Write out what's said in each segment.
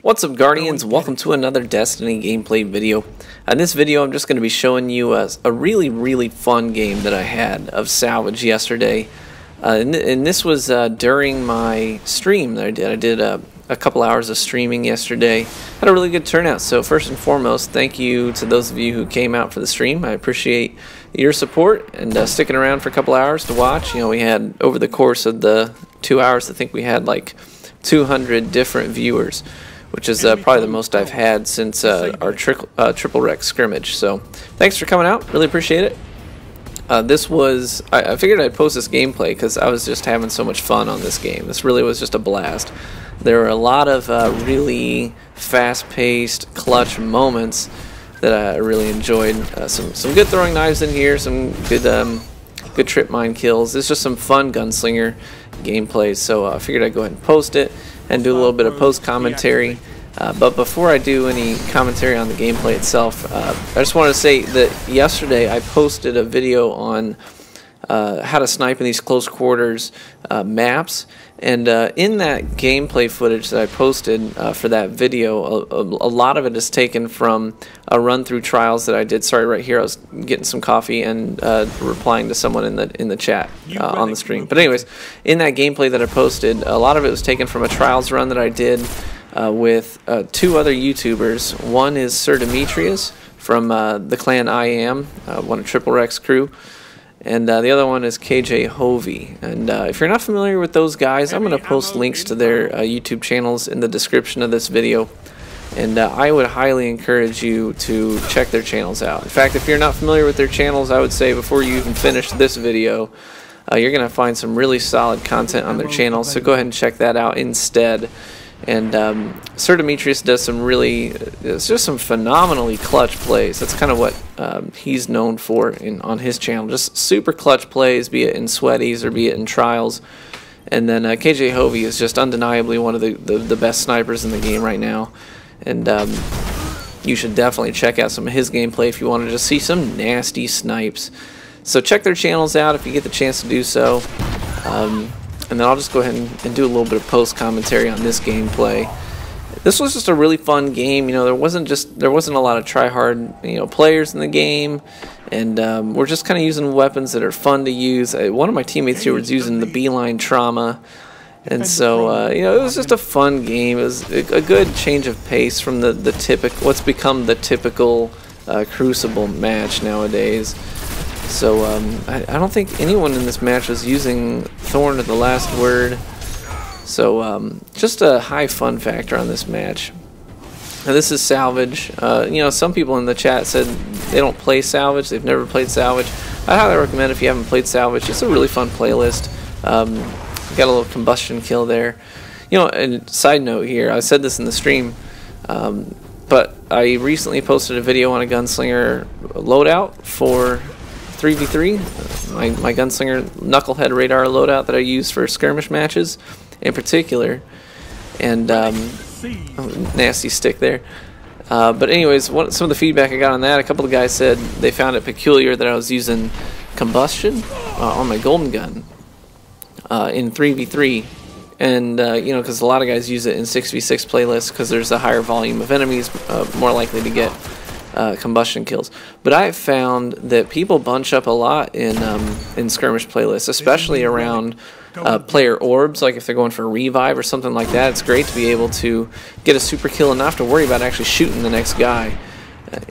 What's up, Guardians? Welcome to another Destiny gameplay video. In this video I'm just going to be showing you a really fun game that I had of Salvage yesterday. And this was during my stream that I did. I did a couple hours of streaming yesterday. Had a really good turnout, so first and foremost, thank you to those of you who came out for the stream. I appreciate your support and sticking around for a couple hours to watch. You know, we had, over the course of the 2 hours, I think we had like 200 different viewers, which is probably the most I've had since our triple wreck scrimmage. So thanks for coming out, really appreciate it. This was, I figured I'd post this gameplay because I was just having so much fun on this game. This really was just a blast. There were a lot of really fast-paced, clutch moments that I really enjoyed. Some good throwing knives in here, some good trip mine kills. It's just some fun Gunslinger gameplay, so I figured I'd go ahead and post it and do a little bit of post commentary. But before I do any commentary on the gameplay itself, I just wanted to say that yesterday I posted a video on how to snipe in these close quarters maps, and in that gameplay footage that I posted for that video, a lot of it is taken from a run through trials that I did. Sorry, right here I was getting some coffee and replying to someone in the chat on the stream. But anyways, in that gameplay that I posted, a lot of it was taken from a trials run that I did with two other YouTubers. One is Sir Demetrius from the clan I Am, one of Triple Wreck's crew. And the other one is KJ Hovey. And if you're not familiar with those guys, I'm going to post links to their YouTube channels in the description of this video. And I would highly encourage you to check their channels out. In fact, if you're not familiar with their channels, I would say before you even finish this video, you're going to find some really solid content on their channels. So go ahead and check that out instead. And Sir Demetrius does some really, it's just some phenomenally clutch plays. That's kind of what he's known for on his channel. Just super clutch plays, be it in sweaties or be it in trials. And then KJ Hovey is just undeniably one of the best snipers in the game right now. And you should definitely check out some of his gameplay if you want to just see some nasty snipes. So check their channels out if you get the chance to do so. And then I'll just go ahead and do a little bit of post commentary on this gameplay. This was just a really fun game. You know, there wasn't a lot of try hard players in the game, and we're just kind of using weapons that are fun to use. One of my teammates here was using the beeline trauma, and so it was just a fun game. It was a good change of pace from the typical, what's become the typical Crucible match nowadays. So I don't think anyone in this match was using Thorn of the Last Word. So just a high fun factor on this match. Now this is Salvage. Some people in the chat said they don't play Salvage. They've never played Salvage. I highly recommend if you haven't played Salvage. It's a really fun playlist. Got a little combustion kill there. And side note here, I said this in the stream, but I recently posted a video on a Gunslinger loadout for 3v3, my Gunslinger Knucklehead radar loadout that I use for skirmish matches in particular. And nasty stick there. But anyways, some of the feedback I got on that, a couple of guys said they found it peculiar that I was using combustion on my golden gun in 3v3. And because a lot of guys use it in 6v6 playlists because there's a higher volume of enemies, more likely to get combustion kills. But I've found that people bunch up a lot in skirmish playlists, especially around player orbs. Like if they're going for a revive or something like that, it's great to be able to get a super kill and not have to worry about actually shooting the next guy.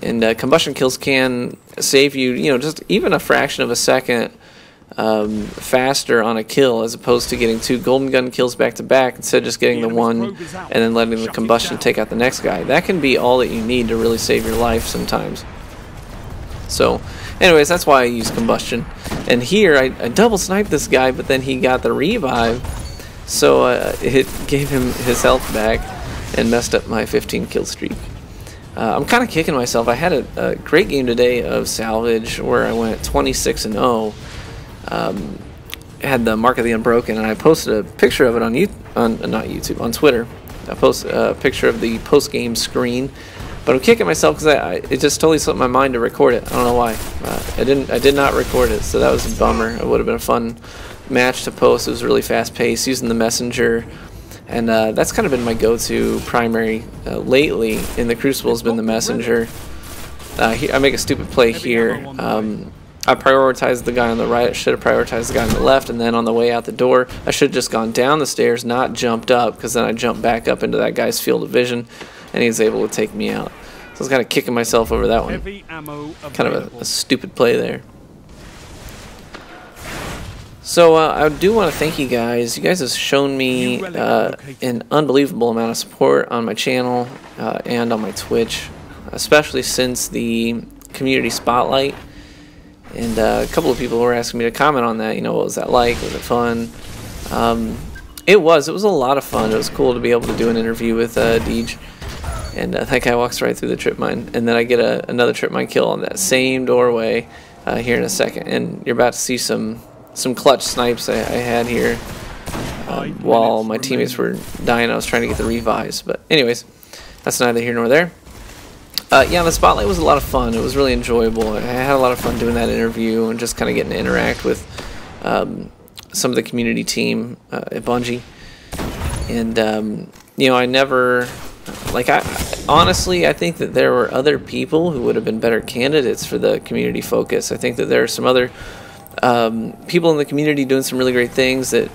And combustion kills can save you, just even a fraction of a second faster on a kill, as opposed to getting two golden gun kills back to back instead of just getting the one and then letting the combustion take out the next guy. That can be all that you need to really save your life sometimes. So anyways, that's why I use combustion. And here I double sniped this guy, but then he got the revive, so it gave him his health back and messed up my 15 kill streak. I'm kind of kicking myself. I had a great game today of Salvage where I went 26-0. Had the Mark of the Unbroken, and I posted a picture of it on Twitter. I posted a picture of the post-game screen, but I'm kicking myself because it just totally slipped my mind to record it. I don't know why. I did not record it, so that was a bummer. It would have been a fun match to post. It was really fast-paced, using the messenger, and that's kind of been my go-to primary lately in the Crucible has been the Messenger. I make a stupid play here. I prioritized the guy on the right. I should have prioritized the guy on the left, and then on the way out the door, I should have just gone down the stairs, not jumped up, because then I jumped back up into that guy's field of vision, and he was able to take me out. So I was kind of kicking myself over that one. Kind of a stupid play there. So I do want to thank you guys. You guys have shown me an unbelievable amount of support on my channel and on my Twitch, especially since the community spotlight. And a couple of people were asking me to comment on that. You know, what was that like? Was it fun? It was a lot of fun. It was cool to be able to do an interview with Deej. And that guy walks right through the trip mine. And then I get another trip mine kill on that same doorway here in a second. And you're about to see some clutch snipes I had here while my teammates were dying. I was trying to get the revives. But anyways, that's neither here nor there. Yeah, the spotlight was a lot of fun. It was really enjoyable. I had a lot of fun doing that interview and just kind of getting to interact with some of the community team at Bungie. And you know, I never, like, honestly, I think that there were other people who would have been better candidates for the community focus. I think that there are some other people in the community doing some really great things that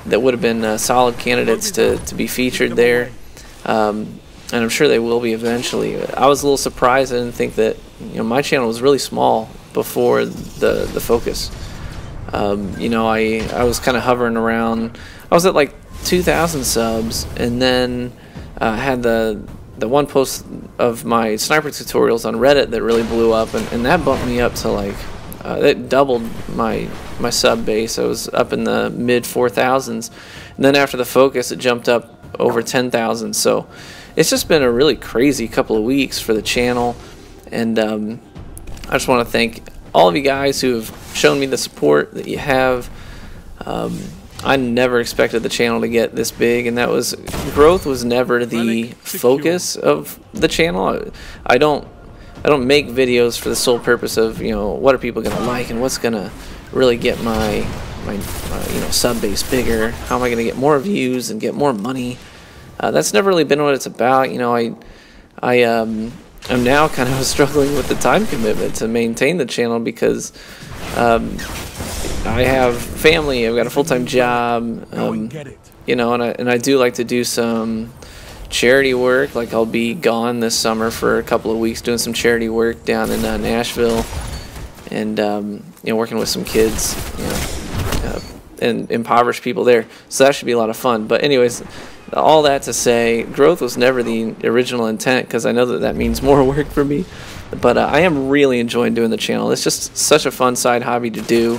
would have been solid candidates to be featured there. And I'm sure they will be eventually. I was a little surprised. I didn't think that, you know, my channel was really small before the focus. You know, I was kind of hovering around. I was at like 2,000 subs, and then had the one post of my sniper tutorials on Reddit that really blew up, and that bumped me up to like it doubled my sub base. I was up in the mid 4,000s, and then after the focus, it jumped up over 10,000. So it's just been a really crazy couple of weeks for the channel, and I just want to thank all of you guys who have shown me the support that you have. I never expected the channel to get this big, and growth was never the focus of the channel. I don't make videos for the sole purpose of, you know, what are people gonna like and what's gonna really get my you know, sub base bigger. How am I gonna get more views and get more money? That's never really been what it's about. You know, I'm now kind of struggling with the time commitment to maintain the channel because I have family. I've got a full-time job. You know, and I do like to do some charity work. Like, I'll be gone this summer for a couple of weeks doing some charity work down in Nashville, and you know, working with some kids, you know, and impoverished people there. So that should be a lot of fun. But anyways, all that to say, growth was never the original intent, because I know that means more work for me. But I am really enjoying doing the channel. It's just such a fun side hobby to do.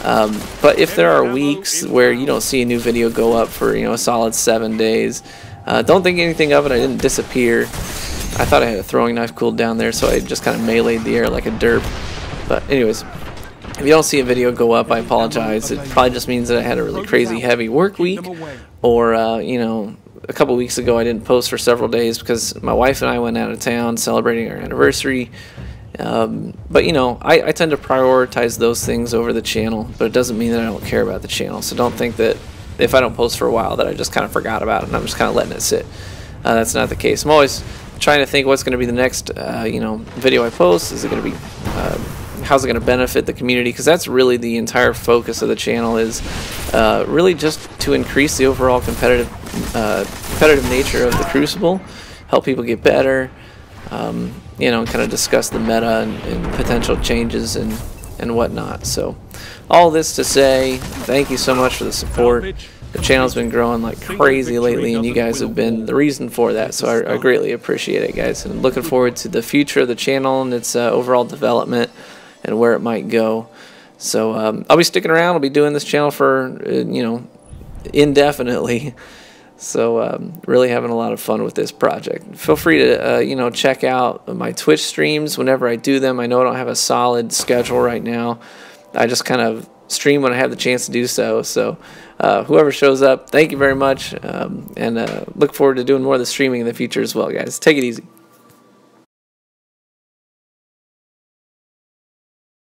But if there are weeks where you don't see a new video go up for, you know, a solid 7 days, don't think anything of it. I didn't disappear. I thought I had a throwing knife cooled down there, so I just kind of meleeed the air like a derp. But anyways, if you don't see a video go up, I apologize. It probably just means that I had a really crazy heavy work week, or you know, a couple weeks ago I didn't post for several days because my wife and I went out of town celebrating our anniversary. But you know, I tend to prioritize those things over the channel, but it doesn't mean that I don't care about the channel. So don't think that if I don't post for a while that I just kind of forgot about it and I'm just kind of letting it sit. That's not the case. I'm always trying to think what's going to be the next you know, video I post. Is it going to be how's it going to benefit the community? Because that's really the entire focus of the channel, is really just to increase the overall competitive nature of the Crucible, help people get better, you know, and kind of discuss the meta and potential changes and whatnot. So all this to say, thank you so much for the support. The channel's been growing like crazy lately, and you guys have been the reason for that, so I greatly appreciate it, guys. And I'm looking forward to the future of the channel and its overall development and where it might go. So I'll be sticking around. I'll be doing this channel for you know, indefinitely. So really having a lot of fun with this project. Feel free to you know, check out my Twitch streams whenever I do them. I know I don't have a solid schedule right now. I just kind of stream when I have the chance to do so. So whoever shows up, thank you very much, and look forward to doing more of the streaming in the future as well, guys. Take it easy.